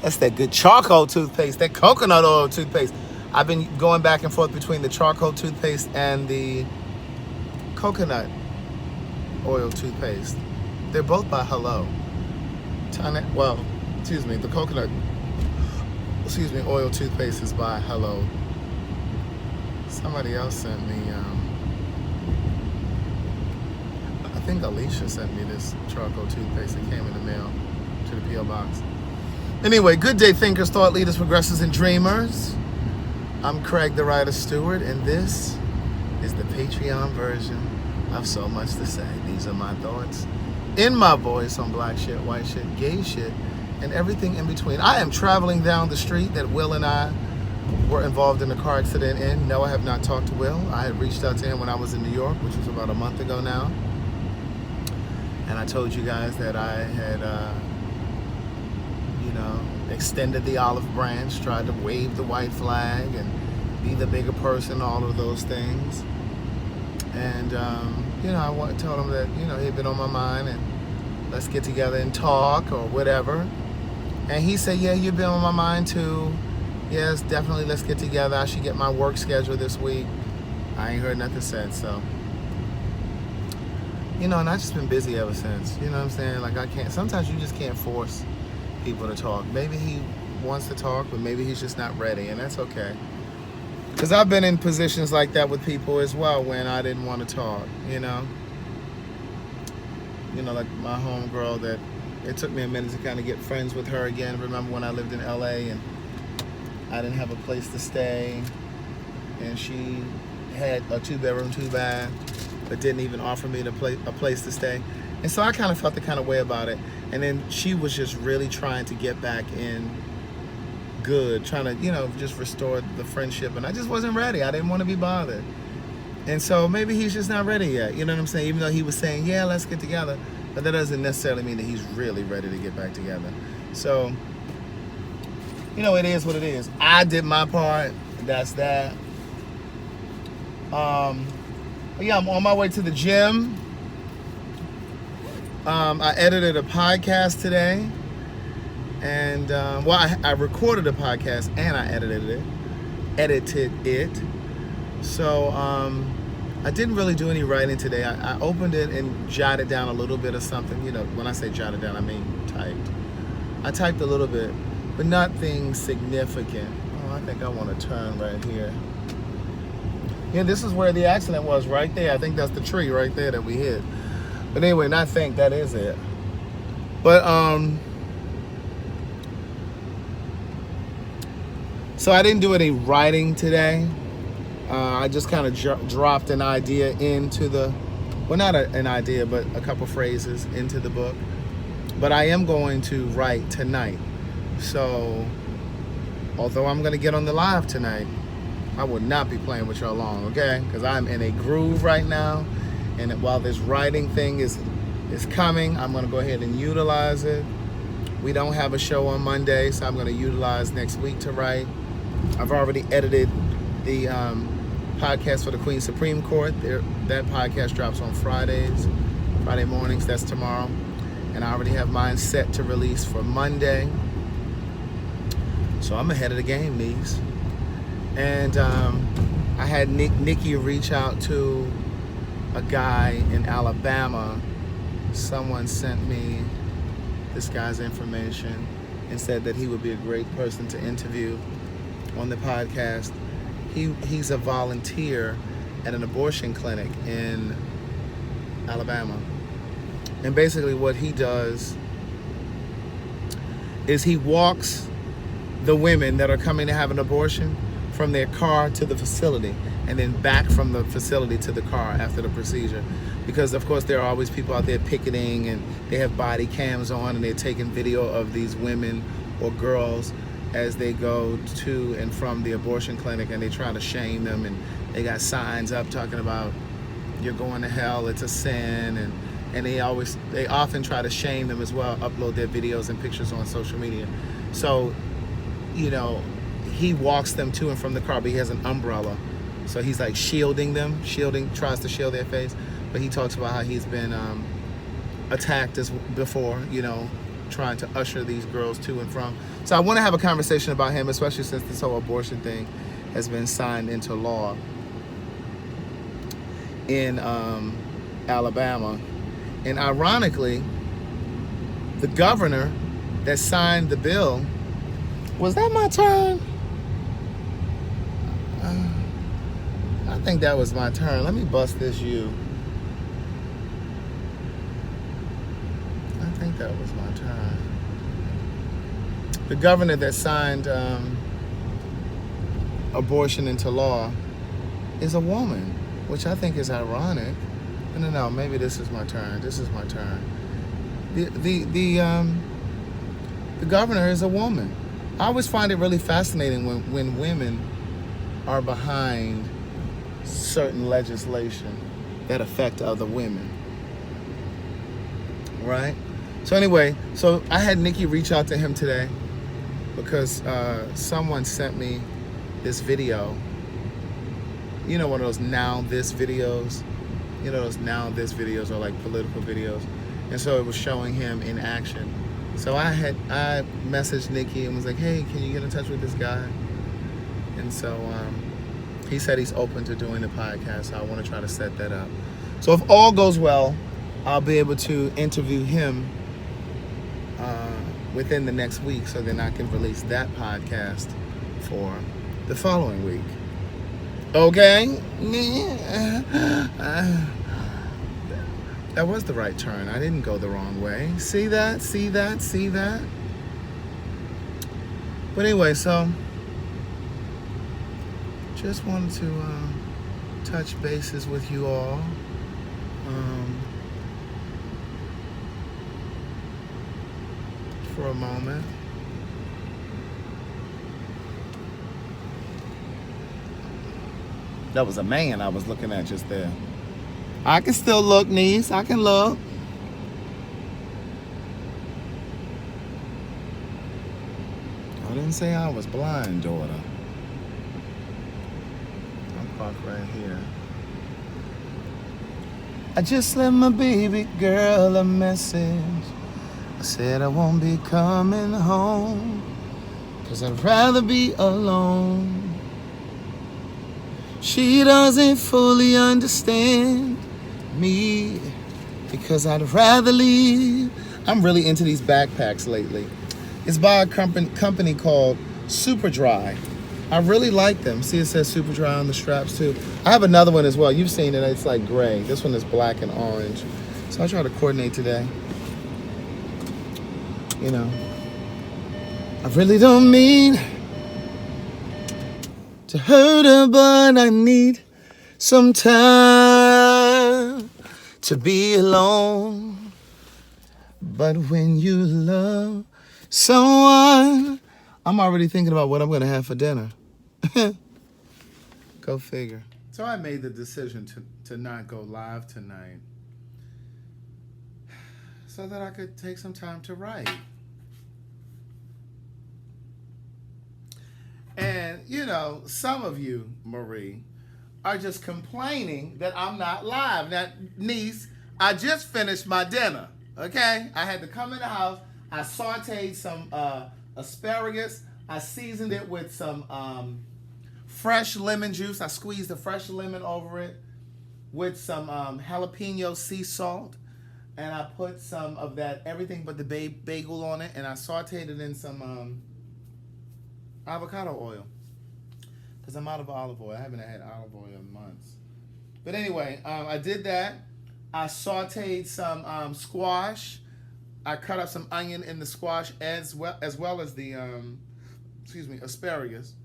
That's that good charcoal toothpaste, that coconut oil toothpaste. I've been going back and forth between the charcoal toothpaste and the coconut oil toothpaste. They're both by Hello. The coconut, oil toothpaste is by Hello. Somebody else sent me, I think Alicia sent me this charcoal toothpaste that came in the mail to the P.O. box. Anyway, good day, thinkers, thought leaders, progressors, and dreamers. I'm Craig, the Writer Stewart, and this is the Patreon version of So Much to Say. These are my thoughts in my voice on black shit, white shit, gay shit, and everything in between. I am traveling down the street that Will and I were involved in a car accident in. No, I have not talked to Will. I had reached out to him when I was in New York, which was about a month ago now. And I told you guys that I had, extended the olive branch, tried to wave the white flag and be the bigger person, all of those things. And, I told him that, he'd been on my mind and let's get together and talk or whatever. And he said, yeah, you've been on my mind too. Yes, definitely, let's get together. I should get my work schedule this week. I ain't heard nothing said, so. And I've just been busy ever since. You know what I'm saying? Like, sometimes you just can't force people to talk. Maybe he wants to talk, but maybe he's just not ready, and that's okay. Because I've been in positions like that with people as well when I didn't want to talk, like my homegirl that it took me a minute to kind of get friends with her again. Remember when I lived in LA and I didn't have a place to stay, and she had a 2-bedroom, 2-bath, but didn't even offer me a place to stay. And so I kind of felt the kind of way about it. And then she was just really trying to get back in good, trying to, just restore the friendship. And I just wasn't ready. I didn't want to be bothered. And so maybe he's just not ready yet. You know what I'm saying? Even though he was saying, yeah, let's get together. But that doesn't necessarily mean that he's really ready to get back together. So, it is what it is. I did my part. That's that. I'm on my way to the gym. I edited a podcast today. And, I recorded a podcast and I edited it. So, I didn't really do any writing today. I opened it and jotted down a little bit of something. When I say jotted down, I mean typed. I typed a little bit, but nothing significant. Oh, I think I want to turn right here. Yeah, this is where the accident was, right there. I think that's the tree right there that we hit. But anyway, that is it. But, so I didn't do any writing today. I just kind of dropped an idea into an idea, but a couple phrases into the book. But I am going to write tonight. So, although I'm going to get on the live tonight, I will not be playing with y'all long, okay? Because I'm in a groove right now. And while this writing thing is coming, I'm going to go ahead and utilize it. We don't have a show on Monday, so I'm going to utilize next week to write. I've already edited the podcast for the Queen Supreme Court. That podcast drops on Friday mornings. That's tomorrow. And I already have mine set to release for Monday. So I'm ahead of the game, niece. And I had Nikki reach out to a guy in Alabama. Someone sent me this guy's information and said that he would be a great person to interview on the podcast. He's a volunteer at an abortion clinic in Alabama. And basically what he does is he walks the women that are coming to have an abortion from their car to the facility and then back from the facility to the car after the procedure. Because of course there are always people out there picketing and they have body cams on and they're taking video of these women or girls as they go to and from the abortion clinic, and they try to shame them, and they got signs up talking about you're going to hell, it's a sin, and they often try to shame them as well, upload their videos and pictures on social media. So, he walks them to and from the car, but he has an umbrella. So he's like shielding them, tries to shield their face. But he talks about how he's been attacked before, trying to usher these girls to and from. So I want to have a conversation about him, especially since this whole abortion thing has been signed into law in Alabama. And ironically, the governor that signed the bill, was that my turn? I think that was my turn. Let me bust this U. I think that was my turn. The governor that signed abortion into law is a woman, which I think is ironic. No, maybe this is my turn. This is my turn. The governor is a woman. I always find it really fascinating when women are behind certain legislation that affect other women, right? So anyway, so I had Nikki reach out to him today because someone sent me this video. You know, one of those now this videos. You know, those now this videos are like political videos. And so it was showing him in action. So I messaged Nikki and was like, hey, can you get in touch with this guy? And so he said he's open to doing the podcast. So I want to try to set that up. So if all goes well, I'll be able to interview him within the next week, so then I can release that podcast for the following week. Okay? That was the right turn. I didn't go the wrong way. See that? See that? See that? But anyway, so just wanted to touch bases with you all. For a moment. That was a man I was looking at just there. I can still look, niece. I can look. I didn't say I was blind, daughter. I'll park right here. I just left my baby girl a message. I said I won't be coming home, 'cause I'd rather be alone. She doesn't fully understand me, because I'd rather leave. I'm really into these backpacks lately. It's by a company called Super Dry. I really like them. See, it says Super Dry on the straps too. I have another one as well. You've seen it. It's like gray. This one is black and orange. So I try to coordinate today. You know, I really don't mean to hurt her, but I need some time to be alone. But when you love someone, I'm already thinking about what I'm going to have for dinner. Go figure. So I made the decision to not go live tonight so that I could take some time to write. And, you know, some of you, Marie, are just complaining that I'm not live. Now, niece, I just finished my dinner, okay? I had to come in the house. I sauteed some asparagus. I seasoned it with some fresh lemon juice. I squeezed a fresh lemon over it with some jalapeno sea salt. And I put some of that everything but the bagel on it. And I sauteed it in some avocado oil, because I'm out of olive oil. I haven't had olive oil in months. But anyway, I did that. I sauteed some squash. I cut up some onion in the squash as well as the asparagus.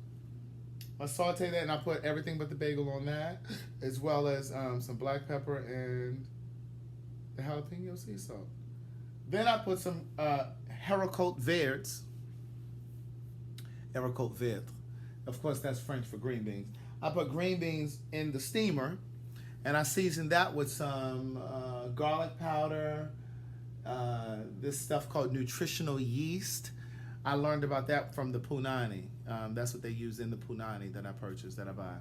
I sauteed that and I put everything but the bagel on that, as well as some black pepper and the jalapeno sea salt. Then I put some haricot verts. Haricot vert. Of course, that's French for green beans. I put green beans in the steamer, and I seasoned that with some garlic powder, this stuff called nutritional yeast. I learned about that from the punani. That's what they use in the punani that I purchased, that I buy.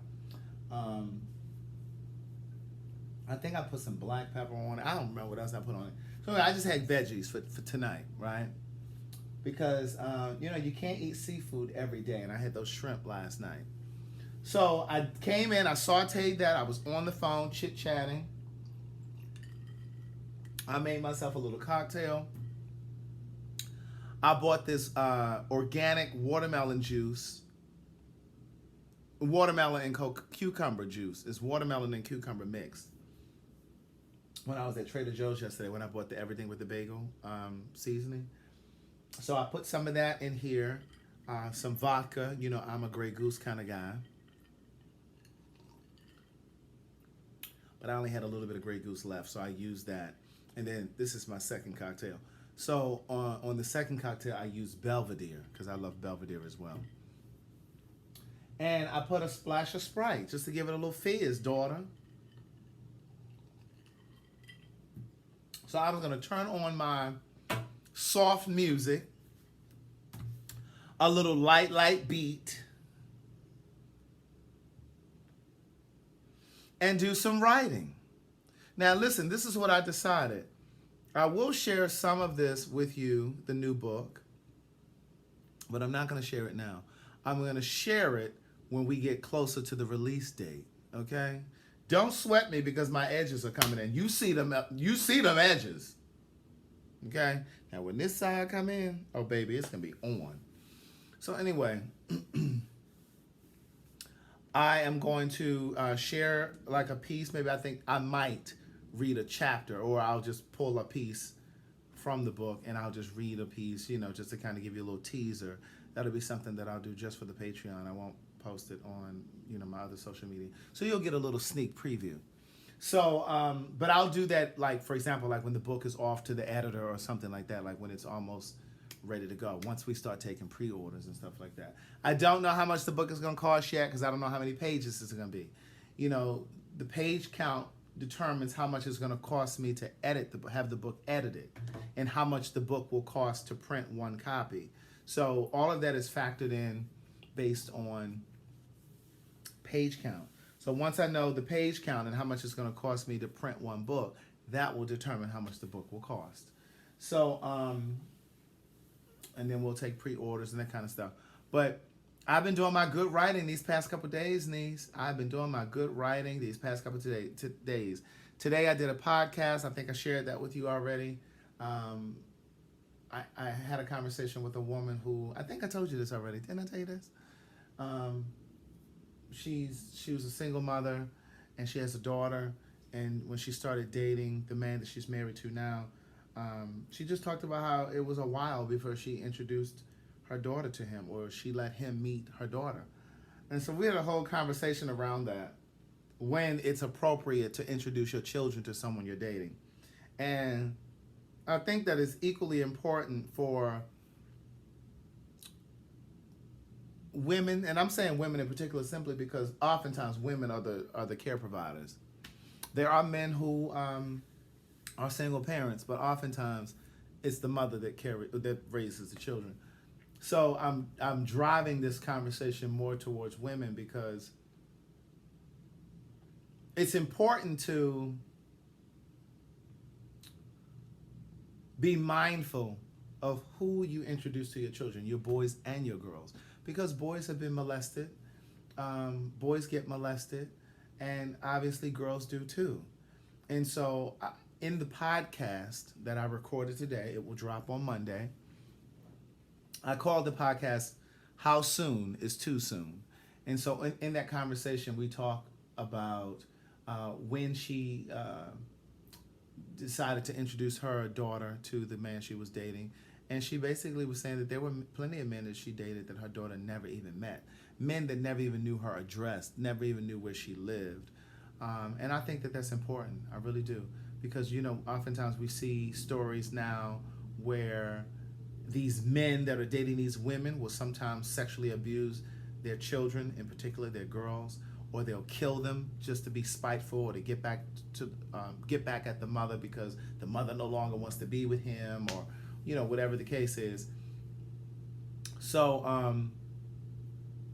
I think I put some black pepper on it. I don't remember what else I put on it. So I just had veggies for tonight, right? because you can't eat seafood every day, and I had those shrimp last night. So I came in, I sauteed that. I was on the phone chit chatting. I made myself a little cocktail. I bought this organic watermelon juice. Watermelon and cucumber juice. It's watermelon and cucumber mixed. When I was at Trader Joe's yesterday, when I bought the everything with the bagel seasoning. So I put some of that in here. Some vodka. I'm a Grey Goose kind of guy. But I only had a little bit of Grey Goose left, so I used that. And then this is my second cocktail. So on the second cocktail, I used Belvedere, because I love Belvedere as well. And I put a splash of Sprite, just to give it a little fizz, daughter. So I was going to turn on my soft music, a little light beat, and do some writing. Now listen, this is what I decided. I will share some of this with you, the new book, but I'm not going to share it now. I'm going to share it when we get closer to the release date, okay? Don't sweat me because my edges are coming in. You see them edges, okay? Now when this side come in, oh baby, it's going to be on. So anyway, I am going to share like a piece. Maybe I think I might read a chapter, or I'll just pull a piece from the book and I'll just read a piece, just to kind of give you a little teaser. That'll be something that I'll do just for the Patreon. I won't post it on, my other social media. So you'll get a little sneak preview. So, but I'll do that, like, for example, like when the book is off to the editor or something like that, like when it's almost ready to go, once we start taking pre-orders and stuff like that. I don't know how much the book is going to cost yet, because I don't know how many pages it's going to be. The page count determines how much it's going to cost me to have the book edited, and how much the book will cost to print one copy. So all of that is factored in based on page count. So once I know the page count and how much it's going to cost me to print one book, that will determine how much the book will cost. So, and then we'll take pre-orders and that kind of stuff. But I've been doing my good writing these past couple days, niece. I've been doing my good writing these past couple days. Today I did a podcast. I think I shared that with you already. I had a conversation with a woman who, I think I told you this already. Didn't I tell you this? She was a single mother, and she has a daughter. And when she started dating the man that she's married to now, she just talked about how it was a while before she introduced her daughter to him, or she let him meet her daughter. And so we had a whole conversation around that, when it's appropriate to introduce your children to someone you're dating. And I think that is equally important for women, and I'm saying women in particular simply because oftentimes women are the care providers. There are men who are single parents, but oftentimes it's the mother that raises the children. So I'm driving this conversation more towards women, because it's important to be mindful of who you introduce to your children, your boys and your girls, because boys have been molested, boys get molested, and obviously girls do too. And so in the podcast that I recorded today, it will drop on Monday, I called the podcast How Soon is Too Soon. And so in that conversation, we talk about when she decided to introduce her daughter to the man she was dating. And she basically was saying that there were plenty of men that she dated that her daughter never even met. Men that never even knew her address, never even knew where she lived. And I think that that's important. I really do. Because, oftentimes we see stories now where these men that are dating these women will sometimes sexually abuse their children, in particular their girls, or they'll kill them just to be spiteful, or to get back at the mother because the mother no longer wants to be with him, or whatever the case is. So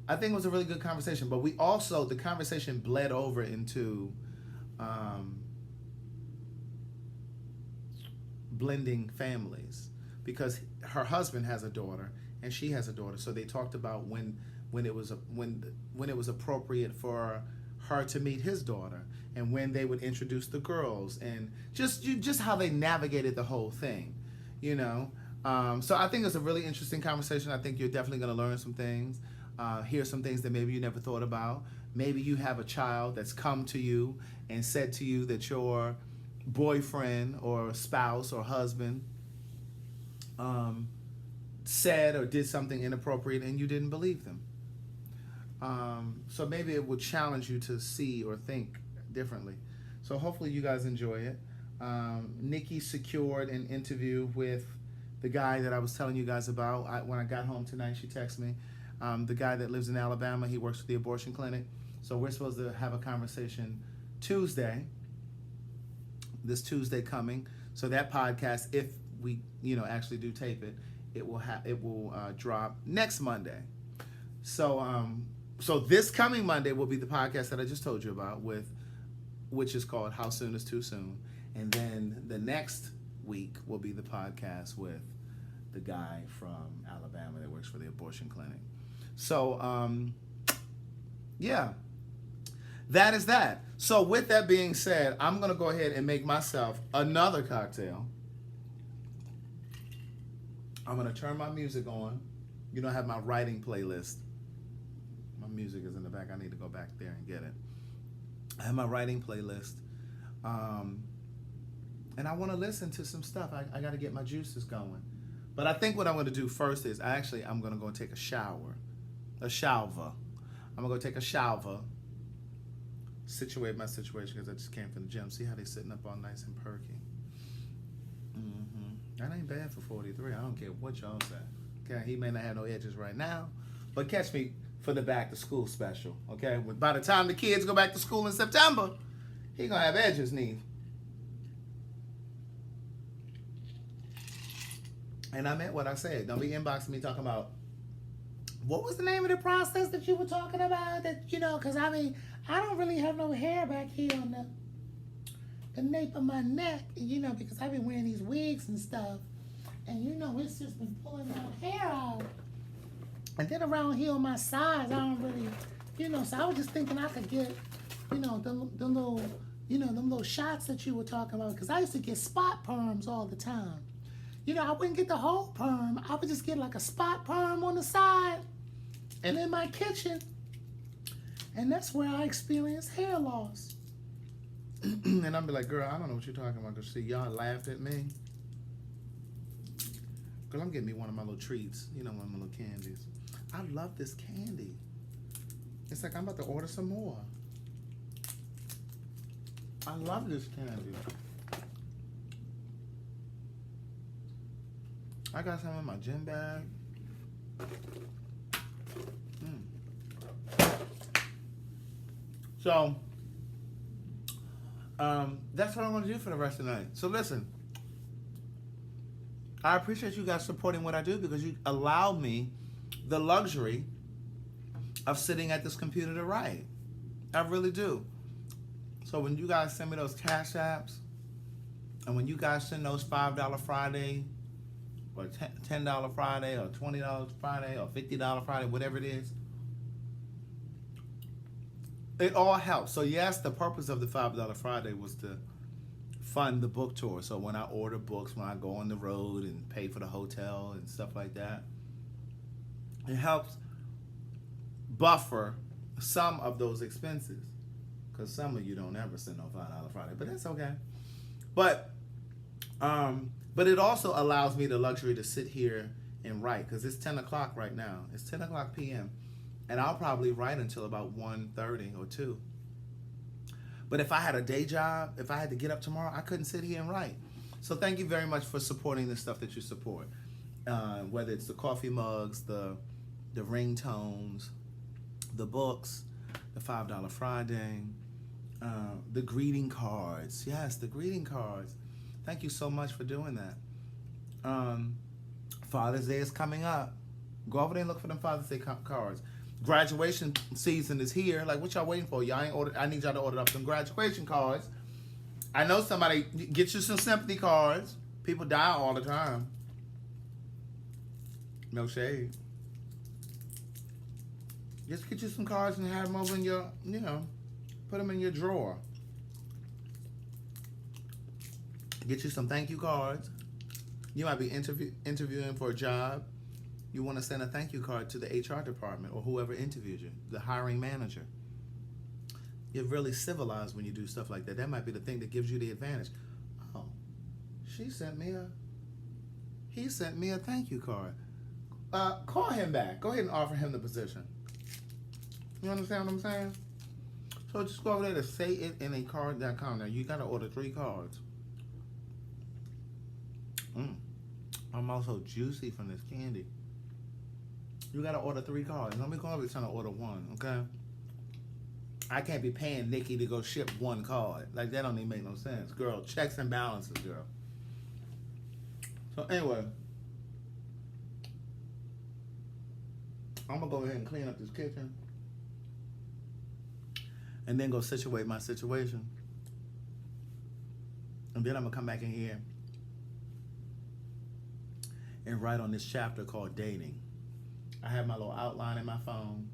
I think it was a really good conversation, but the conversation bled over into blending families, because her husband has a daughter and she has a daughter. So they talked about when it was appropriate for her to meet his daughter, and when they would introduce the girls, and just how they navigated the whole thing, you know. So I think it's a really interesting conversation. I think you're definitely going to learn some things, hear some things that maybe you never thought about. Maybe you have a child that's come to you and said to you that your boyfriend or spouse or husband said or did something inappropriate and you didn't believe them. So maybe it would challenge you to see or think differently. So hopefully you guys enjoy it. Nikki secured an interview with the guy that I was telling you guys about. When I got home tonight, she texted me. The guy that lives in Alabama, he works at the abortion clinic. So we're supposed to have a conversation Tuesday, this Tuesday coming. So that podcast, if we actually do tape it, it will drop next Monday. So this coming Monday will be the podcast that I just told you about, which is called How Soon Is Too Soon. And then the next week will be the podcast with the guy from Alabama that works for the abortion clinic. So, yeah, that is that. So with that being said, I'm going to go ahead and make myself another cocktail. I'm going to turn my music on. I have my writing playlist. My music is in the back. I need to go back there and get it. I have my writing playlist. And I want to listen to some stuff. I got to get my juices going. But I think what I'm going to do first is I'm going to go and take a shower. I'm going to go take a shower. Situate my situation because I just came from the gym. See how they sitting up all nice and perky. That ain't bad for 43. I don't care what y'all say. Okay, he may not have no edges right now, but catch me for the back to school special. Okay, by the time the kids go back to school in September, he gonna have edges, Neve. And I meant what I said. Don't be inboxing me talking about what was the name of the process that you were talking about. That because I don't really have no hair back here on the nape of my neck, because I've been wearing these wigs and stuff, and it's just been pulling my hair out. And then around here on my sides, I don't really, so I was just thinking I could get, them little shots that you were talking about, because I used to get spot perms all the time. I wouldn't get the whole perm. I would just get like a spot perm on the side and in my kitchen, and that's where I experienced hair loss. And I'll be like, girl, I don't know what you're talking about. Because see, y'all laughed at me. Girl, I'm getting me one of my little treats. One of my little candies. I love this candy. It's like I'm about to order some more. I love this candy. I got some in my gym bag. So, that's what I'm going to do for the rest of the night. So listen, I appreciate you guys supporting what I do because you allow me the luxury of sitting at this computer to write. I really do. So when you guys send me those cash apps, and when you guys send those $5 Friday, or $10 Friday, or $20 Friday, or $50 Friday, whatever it is, it all helps. So yes, the purpose of the $5 Friday was to fund the book tour. So when I order books, when I go on the road and pay for the hotel and stuff like that, it helps buffer some of those expenses. Because some of you don't ever send no $5 Friday, but that's okay. But it also allows me the luxury to sit here and write, because it's 10 o'clock right now. It's 10 o'clock p.m. And I'll probably write until about 1:30 or 2. But if I had a day job, if I had to get up tomorrow, I couldn't sit here and write. So thank you very much for supporting the stuff that you support. Whether it's the coffee mugs, the ringtones, the books, the $5 Friday, the greeting cards. Yes, the greeting cards. Thank you so much for doing that. Father's Day is coming up. Go over there and look for them Father's Day cards. Graduation season is here. Like, what y'all waiting for? Y'all ain't ordered. I need y'all to order up some graduation cards. I know somebody, get you some sympathy cards. People die all the time. No shade. Just get you some cards and have them over in your, put them in your drawer. Get you some thank you cards. You might be interviewing for a job. You want to send a thank you card to the HR department or whoever interviewed you, the hiring manager. You're really civilized when you do stuff like that. That might be the thing that gives you the advantage. Oh, he sent me a thank you card. Call him back. Go ahead and offer him the position. You understand what I'm saying? So just go over there to sayitinaCard.com. Now you gotta order 3 cards. I'm also juicy from this candy. You gotta order 3 cards. Let me call every time I order 1, okay? I can't be paying Nikki to go ship 1 card. Like, that don't even make no sense. Girl, checks and balances, girl. So anyway, I'm gonna go ahead and clean up this kitchen and then go situate my situation. And then I'm gonna come back in here and write on this chapter called dating. I have my little outline in my phone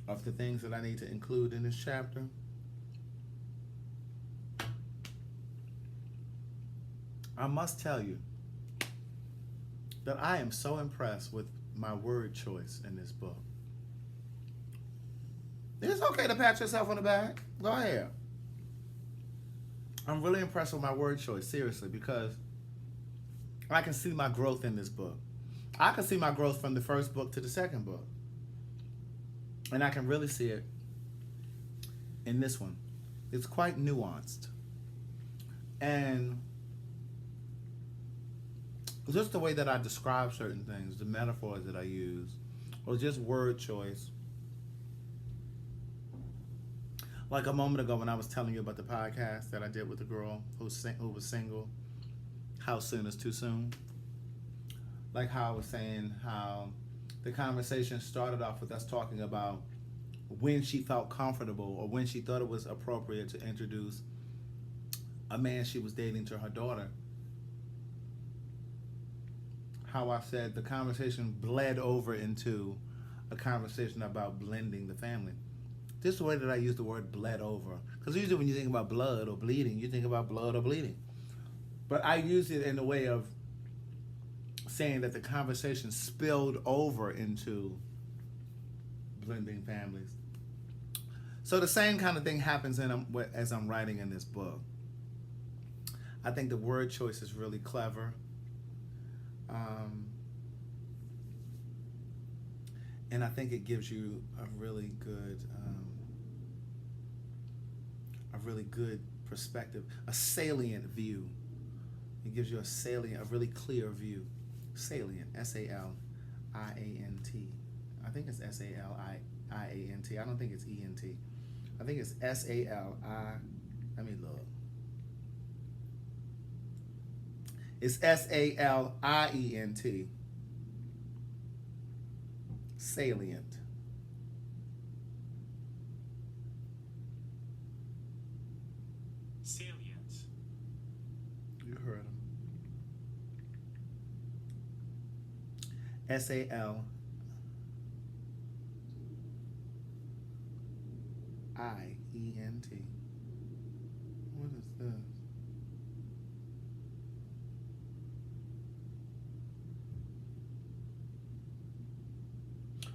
of the things that I need to include in this chapter. I must tell you that I am so impressed with my word choice in this book. It's okay to pat yourself on the back. Go ahead. I'm really impressed with my word choice, seriously, because I can see my growth in this book. I can see my growth from the first book to the second book. And I can really see it in this one. It's quite nuanced. And just the way that I describe certain things, the metaphors that I use, or just word choice. Like a moment ago when I was telling you about the podcast that I did with the girl who was single, How Soon is Too Soon? Like how I was saying how the conversation started off with us talking about when she felt comfortable or when she thought it was appropriate to introduce a man she was dating to her daughter. How I said the conversation bled over into a conversation about blending the family. This is the way that I use the word bled over. Because usually when you think about blood or bleeding, you think about blood or bleeding. But I use it in the way of saying that the conversation spilled over into blending families. So the same kind of thing happens as I'm writing in this book. I think the word choice is really clever. And I think it gives you a really good perspective, a salient view. It gives you a really clear view. Salient, S-A-L-I-A-N-T. I think it's S-A-L-I-A-N-T. I don't think it's E-N-T. I think it's S-A-L-I. Let me look. It's S-A-L-I-E-N-T. Salient. Salient. You heard him. S-A-L-I-E-N-T. What is this?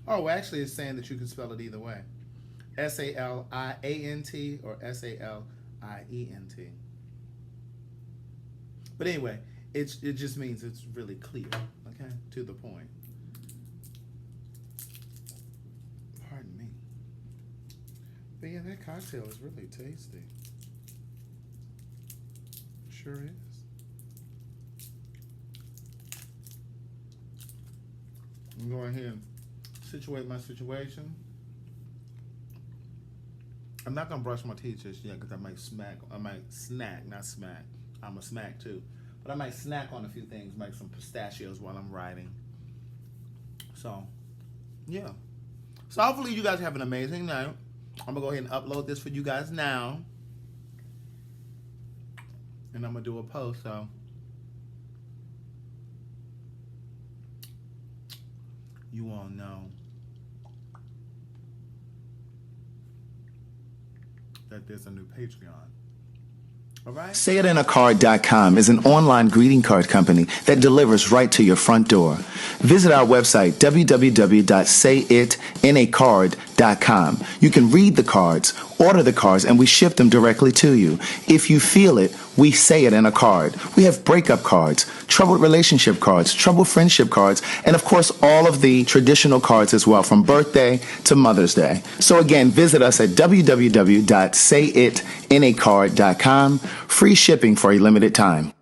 Oh, actually, it's saying that you can spell it either way. S-A-L-I-A-N-T or S-A-L-I-E-N-T. But anyway, it just means it's really clear, okay? To the point. Pardon me. But yeah, that cocktail is really tasty. Sure is. I'm going ahead and situate my situation. I'm not gonna brush my teeth just yet because I might snack, not smack. I'm a smack too. But I might snack on a few things, make some pistachios while I'm writing. So, yeah. So hopefully you guys have an amazing night. I'm gonna go ahead and upload this for you guys now. And I'm gonna do a post, so you all know that there's a new Patreon. All right? SayItInACard.com is an online greeting card company that delivers right to your front door. Visit our website, www.sayItInACard.com. You can read the cards, order the cards, and we ship them directly to you. If you feel it, we say it in a card. We have breakup cards, troubled relationship cards, troubled friendship cards, and of course all of the traditional cards as well, from birthday to Mother's Day. So again, visit us at www.sayItInACard.com. Free shipping for a limited time.